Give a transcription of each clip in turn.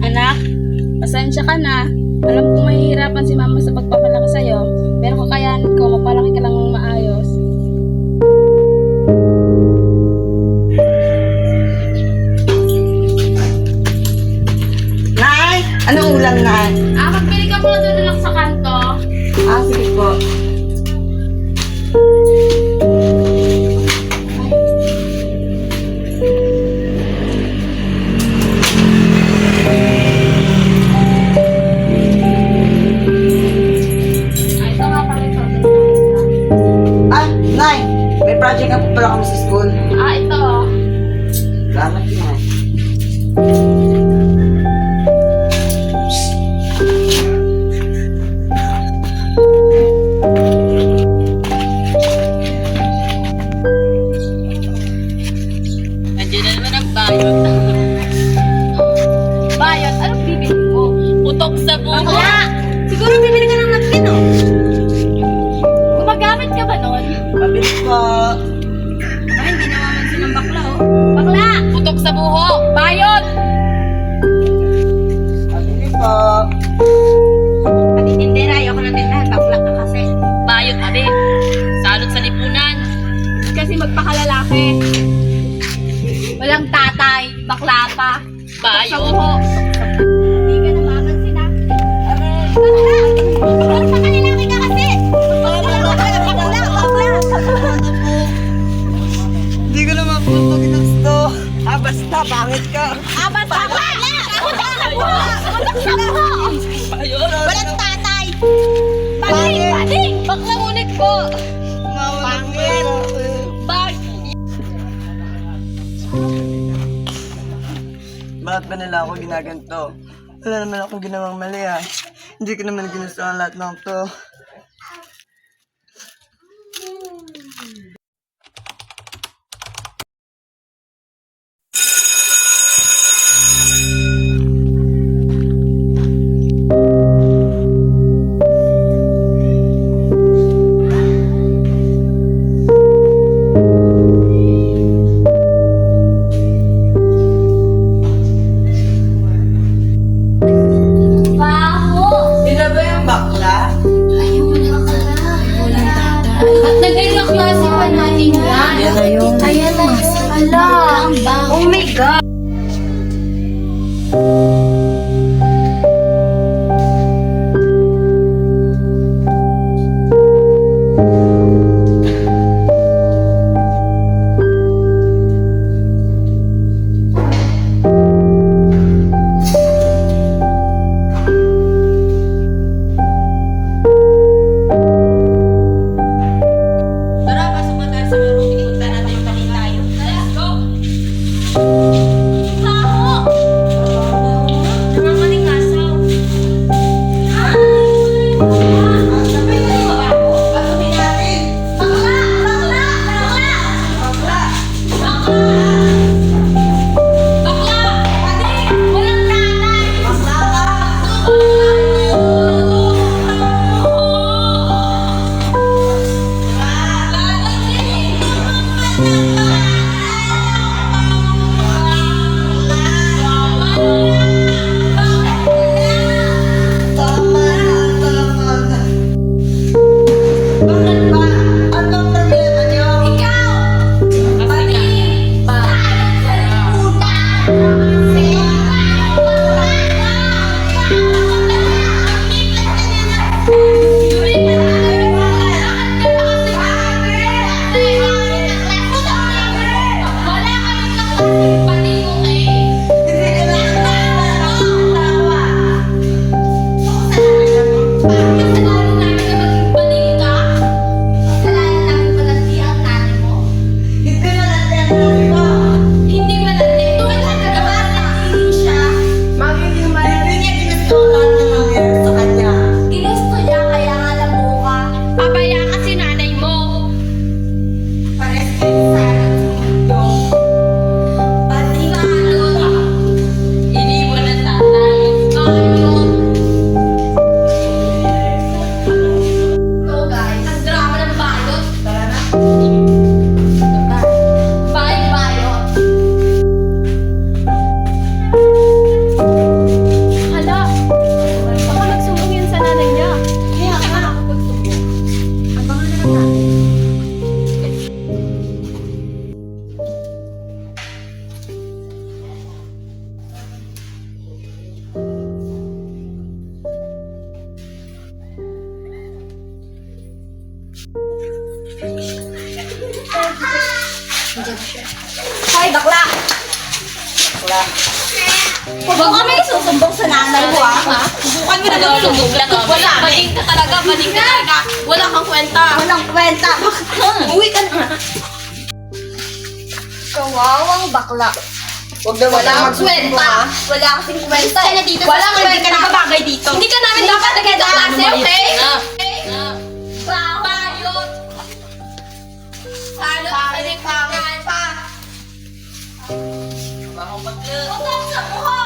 Anak, pasensya ka na. Alam kong mahihirapan si mama sa pagpapalaki sa'yo, pero kakayanin ko, mapalaki ka lang ng maayos. Nay! Anong ulam, Nay? Magpili ka muna doon lang sa kanto. Sige po. Ito nga pala ito. Nay! May project nga po pala kami sa school. Ito. Salamat, Nay. Nandiyan na naman ang bayot. Bayot? Anong bibili mo? Putok sa buho? Siguro bibili ka ng natin, oh. Gumagamit ka ba nun? Pabili po. Hindi naman silang bakla, oh. Bakla! Putok sa buho! Bayot! Pabili po. Patitindera, ayoko ng tindahan. Bakla ka kasi. Bayot, abe. Salot sa lipunan. Kasi magpakalalaki. Walang tatay, bakla pa. Bayot. Hindi ka na mamansin, ha? Bakla! Magpakalalaki ka kasi! Bakla! Hindi ko naman po ito ginusto. Basta, pangit ka. Basta! Bakla! Putok sa buho! Putok sa buho! Walang tatay! Bading! Bading! Bakla ngunit ko! Pangit! Bag! Bakit ba nila ako ginaganto? Wala naman akong ginawang mali, ha. Hindi ko naman ginusto ang lahat ng to. Sila ba yung bakla? At nag-iyak klase pa natin yan. Yan na yun. Ayan na yun. Ala, ang baho. Oh my God. Tara, pasok na tayo sa room. Ipunta natin yung tayo. Let's go! Hoy, bakla! Wala. Huwag mo kami susumbong sa nanay mo, ha? Subukan mo na lang sumbong na kami. Wala, baling ka talaga, baling ka talaga. Wala kang kwenta. Walang kwenta. Bakit ka? Uwi ka na. Kawawang bakla. Huwag naman Wala kang kang kwenta. Wala kasing kwenta. Wala kang kwenta. Hindi ka nakabagay dito. Hindi ka namin dapat nagkita klase, okay? Bayot! Salot ka rin pa. Huwag kang sa buho!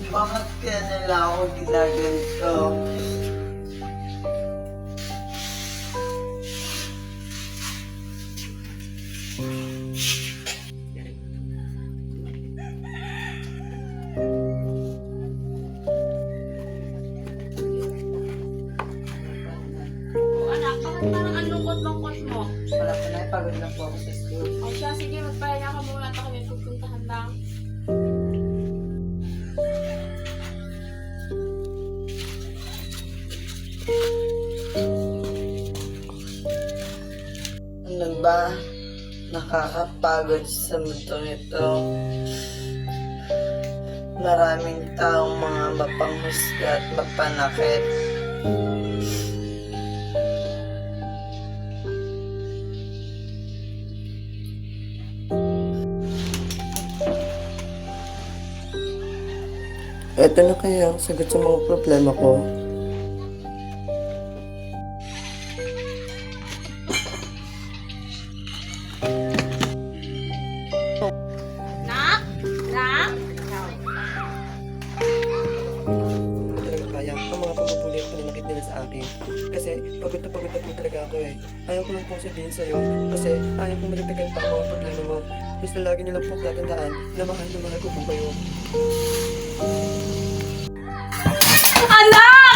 Bakit kaya nila ako ginaganto? Anak, bakit parang ang lungkot-lungkot mo? Wala ko na, pagod na po ako sa school. O siya, sige, magpahinga ka muna. Ito kami pupuntahan lang. Ano ba? Nakakapagod sa mundo ito. Maraming taong mga mapanghusga at mapanakit. Ito na kaya ang sagot sa mga problema ko. Nak? Nak? Talaga kaya ang mga pagpupuli at pananakit nila sa akin. Kasi pagod na po talaga ako eh. Ayaw ko lang pong sabihin sa'yo kasi ayaw kong malagdagan pa ang mga problema mo. Basta lagi nilang po tatandaan na mahal ko po kayo. Anak!